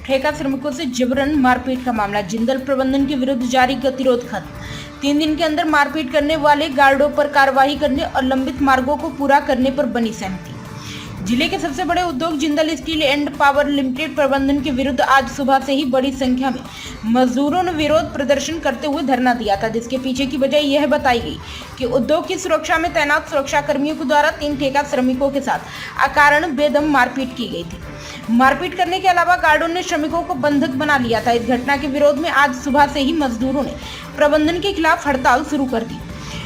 ठेका श्रमिकों से जबरन मारपीट का मामला। जिंदल प्रबंधन के विरुद्ध जारी गतिरोध खत्म। 3 दिन के अंदर मारपीट करने वाले गार्डों पर कार्रवाई करने और लंबित मार्गों को पूरा करने पर बनी सहमति। जिले के सबसे बड़े उद्योग Jindal steel and power limited प्रबंधन के विरुद्ध आज सुबह से ही बड़ी संख्या में मजदूरों ने विरोध प्रदर्शन करते हुए धरना दिया था, जिसके पीछे की वजह यह बताई गई कि उद्योग की सुरक्षा में तैनात सुरक्षा कर्मियों के द्वारा 3 ठेका श्रमिकों के साथ अकारण बेदम मारपीट की गई थी। मारपीट करने के अलावा गार्डों ने श्रमिकों को बंधक बना लिया था। इस घटना के विरोध में आज सुबह से ही मजदूरों ने प्रबंधन के खिलाफ हड़ताल शुरू कर दी।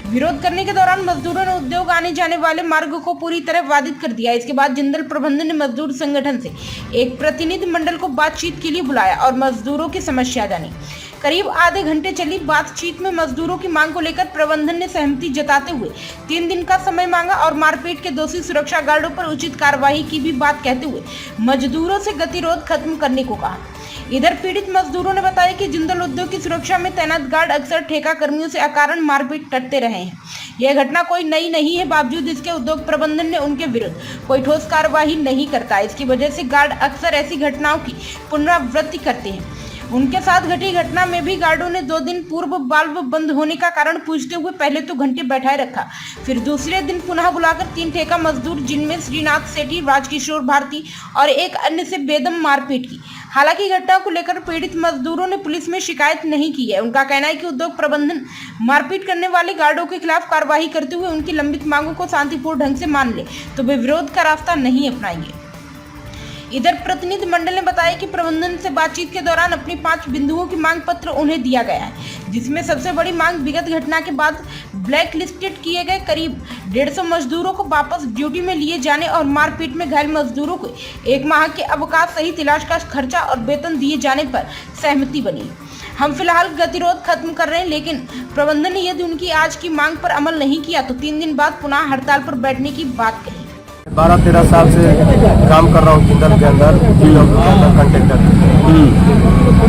विरोध करने के दौरान मजदूरों ने उद्योग आने जाने वाले मार्ग को पूरी तरह बाधित कर दिया। इसके बाद जिंदल प्रबंधन ने मजदूर संगठन से एक प्रतिनिधि मंडल को बातचीत के लिए बुलाया और मजदूरों की समस्या जानी। करीब आधे घंटे चली बातचीत में मजदूरों की मांग को लेकर प्रबंधन ने सहमति जताते हुए 3 दिन का समय मांगा और मारपीट के दोषी सुरक्षा गार्डों पर उचित कार्रवाई की भी बात कहते हुए मजदूरों से गतिरोध खत्म करने को कहा। इधर पीड़ित मजदूरों ने बताया कि जिंदल उद्योग की सुरक्षा में तैनात गार्ड अक्सर ठेका कर्मियों से अकारण मारपीट करते रहे हैं। यह घटना कोई नई नहीं है, बावजूद इसके उद्योग प्रबंधन ने उनके विरुद्ध कोई ठोस कार्यवाही नहीं करता। इसकी वजह से गार्ड अक्सर ऐसी घटनाओं की पुनरावृत्ति करते हैं। उनके साथ घटी घटना में भी गार्डों ने 2 दिन पूर्व वाल्व बंद होने का कारण पूछते हुए पहले तो घंटे बैठाए रखा, फिर दूसरे दिन पुनः बुलाकर 3 ठेका मजदूर जिनमें श्रीनाथ सेठी, राजकिशोर भारती और एक अन्य से बेदम मारपीट की। हालांकि घटना को लेकर पीड़ित मजदूरों ने पुलिस में शिकायत नहीं की है। उनका कहना है कि उद्योग प्रबंधन मारपीट करने वाले गार्डों के खिलाफ कार्रवाई करते हुए उनकी लंबित मांगों को शांतिपूर्ण ढंग से मान ले तो वे विरोध का रास्ता नहीं अपनाएंगे। इधर प्रतिनिधि मंडल ने बताया कि प्रबंधन से बातचीत के दौरान अपनी 5 बिंदुओं की मांग पत्र उन्हें दिया गया है, जिसमें सबसे बड़ी मांग विगत घटना के बाद ब्लैक लिस्टेड किए गए करीब 150 मजदूरों को वापस ड्यूटी में लिए जाने और मारपीट में घायल मजदूरों को 1 माह के अवकाश सहित इलाज का खर्चा और वेतन दिए जाने पर सहमति बनी। हम फिलहाल गतिरोध खत्म कर रहे हैं, लेकिन प्रबंधन ने यदि उनकी आज की मांग पर अमल नहीं किया तो 3 दिन बाद पुनः हड़ताल पर बैठने की बात कही। 12-13 साल से काम कर रहा हूँ जिंदल के अंदर कंट्रैक्टर।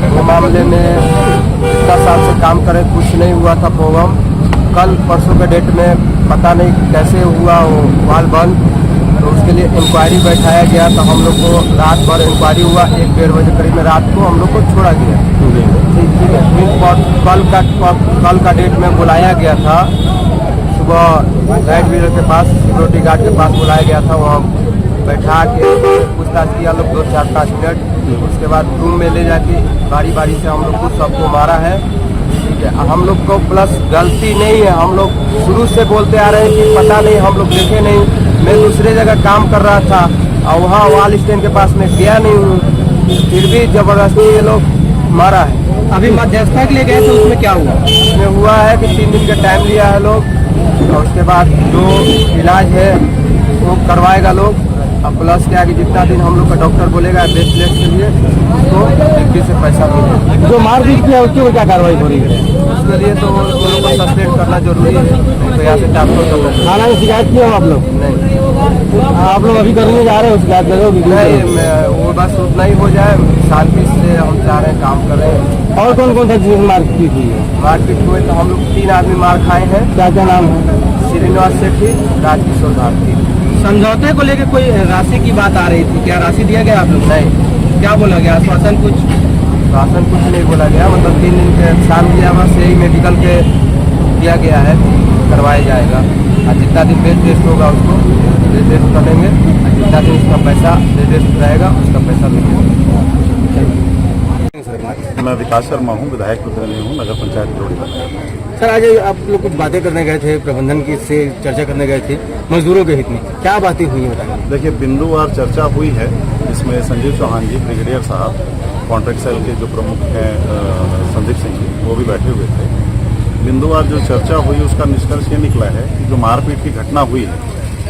वो मामले में 10 साल से काम करे, कुछ नहीं हुआ था प्रोग्राम। कल परसों के डेट में पता नहीं कैसे हुआ वो वाल बंद, तो उसके लिए इंक्वायरी बैठाया गया। तो हम लोग को रात भर इंक्वायरी हुआ, 1-1:30 बजे करीब में रात को हम लोग को छोड़ा गया। ठीक है, फिर कल का डेट में बुलाया गया था। सुबह लाइट व्हीलर के पास, सिक्योरिटी गार्ड के पास बुलाया गया था। वहाँ बैठा के पूछताछ किया लोग 2-4-5 मिनट। उसके बाद रूम में ले जाके बारी बारी से हम लोग को सबको मारा है। ठीक है, हम लोग को प्लस गलती नहीं है, हम लोग शुरू से बोलते आ रहे हैं कि पता नहीं, हम लोग देखे नहीं। मैं दूसरे जगह काम कर रहा था और वहाँ वाल स्टैंड के पास में गया नहीं हूँ, फिर भी जबरदस्ती ये लोग मारा है। अभी मध्यस्थता के लिए गए थे, उसमें क्या हुआ? उसमें हुआ है कि 3 दिन का टाइम लिया है लोग, और उसके बाद जो इलाज है वो करवाएगा लोग। अब प्लस क्या कि जितना दिन हम लोग का डॉक्टर बोलेगा बेड रेस्ट के लिए, तो डिग्री से पैसा मिलेगा। जो मारपीट किया उसके ऊपर क्या कार्रवाई हो रही है? उसके लिए तो उन लोग को सस्पेंड करना जरूरी है, तो यहाँ से ट्रांसफर थाना में शिकायत किया हो आप लोग? नहीं। आप लोग अभी करने जा रहे हो शिकायत करोगे? नहीं, वो बस उतना ही हो जाए, शांति से हम चाह रहे हैं, काम कर रहे हैं। और कौन कौन सा चीज मारपीट हुई है? मारपीट हुए तो हम लोग 3 आदमी मार खाए हैं। क्या क्या नाम है? श्रीनाथ सेठी, राजकिशोर भारती। समझौते को लेकर कोई राशि की बात आ रही थी, क्या राशि दिया गया आप लोग? नहीं। क्या बोला गया? आश्वासन कुछ नहीं बोला गया, मतलब 3 दिन के शाम दिया, बस यही मेडिकल के दिया गया है, करवाया जाएगा। और जितना दिन बेड रेस्ट होगा उसको बेड रेस्ट करेंगे, और जितना दिन उसका पैसा बेड रेस्ट रहेगा उसका पैसा मिलेगा। मैं विकास शर्मा हूँ, विधायक प्रतिनिधि हूँ, नगर पंचायत जोड़ी। सर, आज आप लोग कुछ बातें करने गए थे, प्रबंधन की से चर्चा करने गए थे मजदूरों के हित में, क्या बातें हुई हैं बताइए? देखिए, बिंदुवार चर्चा हुई है, इसमें संजीव चौहान जी, ब्रिगेडियर साहब, कॉन्ट्रैक्ट सेल के जो प्रमुख हैं संदीप सिंह जी, वो भी बैठे हुए थे। बिंदुवार जो चर्चा हुई उसका निष्कर्ष ये निकला है कि जो मारपीट की घटना हुई है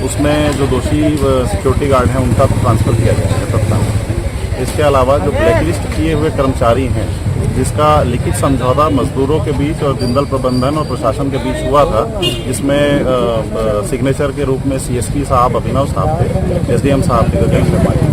उसमें जो दोषी सिक्योरिटी गार्ड हैं उनका ट्रांसफर किया गया है तत्काल। इसके अलावा जो ब्लैकलिस्ट किए हुए कर्मचारी हैं, जिसका लिखित समझौता मजदूरों के बीच और जिंदल प्रबंधन और प्रशासन के बीच हुआ था, जिसमें सिग्नेचर के रूप में सीएसपी साहब अभिनव साहब थे, एसडीएम साहब थे गगन शर्मा जी,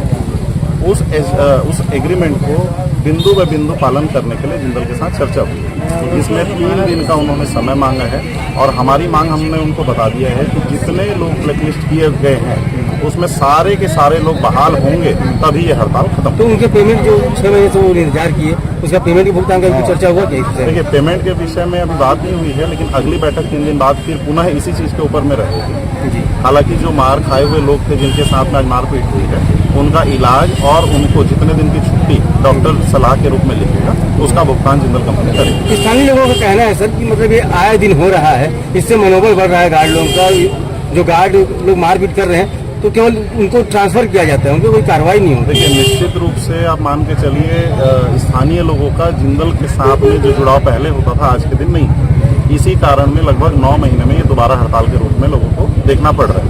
उस एग्रीमेंट को बिंदु ब बिंदु पालन करने के लिए जिंदल के साथ चर्चा हुई। इसमें 3 दिन का उन्होंने समय मांगा है और हमारी मांग हमने उनको बता दिया है कि जितने लोग ब्लैकलिस्ट किए गए हैं उसमें सारे के सारे लोग बहाल होंगे तभी ये हड़ताल खत्म। तो उनके पेमेंट जो 6 महीने से वो इंतजार किए, उसका पेमेंट की भुगतान का भी चर्चा हुआ क्या इससे? देखिए, पेमेंट के विषय में अभी बात नहीं हुई है, लेकिन अगली बैठक 3 दिन बाद फिर पुनः इसी चीज के ऊपर में रहेगी। हालांकि जो मार खाए हुए लोग थे जिनके साथ में आज मारपीट हुई है, उनका इलाज और उनको जितने दिन की छुट्टी डॉक्टर सलाह के रूप में लिखेगा, उसका भुगतान जिंदल कंपनी करेगी। स्थानीय लोगों का कहना है सर कि मतलब ये आए दिन हो रहा है, इससे मनोबल बढ़ रहा है गार्ड लोगों का। जो गार्ड लोग मारपीट कर रहे हैं तो केवल उनको ट्रांसफर किया जाता है, उनकी कोई कार्रवाई नहीं होती। देखिए, निश्चित रूप से आप मान के चलिए स्थानीय लोगों का जिंदल के साथ में जो जुड़ाव पहले होता था, आज के दिन नहीं। इसी कारण में लगभग 9 महीने में ये दोबारा हड़ताल के रूप में लोगों को देखना पड़ रहा है।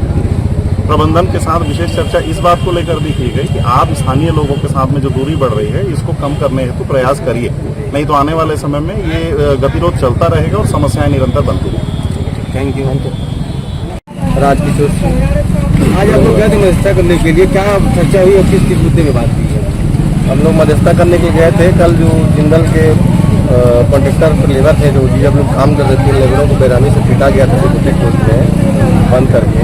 प्रबंधन के साथ विशेष चर्चा इस बात को लेकर भी की गई कि आप स्थानीय लोगों के साथ में जो दूरी बढ़ रही है, इसको कम करने हेतु प्रयास करिए, नहीं तो आने वाले समय में ये गतिरोध चलता रहेगा और समस्याएं निरंतर बनती रहेंगी। Thank you. राजकिशोर, आज आप लोग गए थे मध्यस्थता करने के लिए, क्या चर्चा हुई और किस मुद्दे में बात की है? हम लोग मध्यस्थता करने के लिए गए थे। कल जो जिंदल के कॉन्ट्रेक्टर लेबर थे, जो जब लोग काम कर रहे थे, लेबरों को बेरामी से पीटा गया था सिक्योरिटी कोर्ट में बंद करके,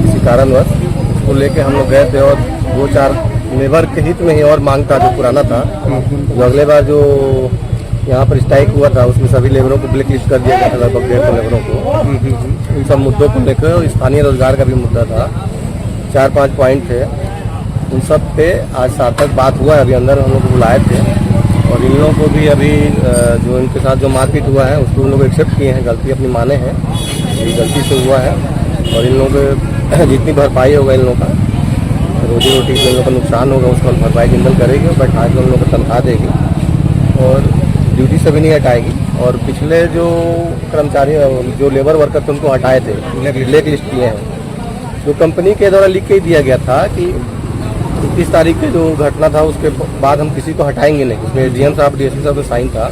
इसी कारणवश उसको लेके हम लोग गए थे। और 2-4 लेबर के हित में ही और मांग था जो पुराना था, जो अगले बार जो यहाँ पर स्ट्राइक हुआ था उसमें सभी लेबरों को ब्लैक लिस्ट कर दिया गया था, लगभग 150 लेबरों को। इन सब मुद्दों को लेकर स्थानीय रोजगार का भी मुद्दा था, 4-5 पॉइंट थे। उन सब पे आज सार्थक बात हुआ है। अभी अंदर हम लोग को बुलाए थे और इन लोगों को भी अभी जो इनके साथ जो मारपीट हुआ है उसको उन लोग एक्सेप्ट किए हैं, गलती अपनी माने हैं, ये गलती से हुआ है। और इन लोगों जितनी भरपाई होगा, इन लोगों का रोजी रोटी जो इन लोगों का नुकसान होगा उसको भरपाई जिंदल करेगी और बैठा के उन लोगों को तनख्वाह देगी और ड्यूटी से भी नहीं हटाएगी। और पिछले जो कर्मचारी जो लेबर वर्कर थे उनको हटाए थे, ब्लैक लिस्ट किए हैं। जो कंपनी के द्वारा लिख के दिया गया था कि 31 तारीख के जो घटना था उसके बाद हम किसी को हटाएंगे नहीं, उसमें डीएम साहब डीएसपी साहब का साइन था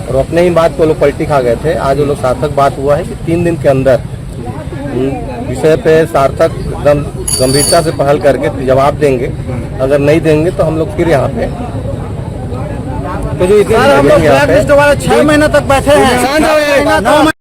और अपने ही बात को लोग पलटी खा गए थे। आज वो लोग सार्थक बात हुआ है कि 3 दिन के अंदर विषय पे सार्थक एकदम गंभीरता से पहल करके जवाब देंगे। अगर नहीं देंगे तो हम लोग फिर यहाँ पे तो जो इतने 6 महीने तक बैठे हैं।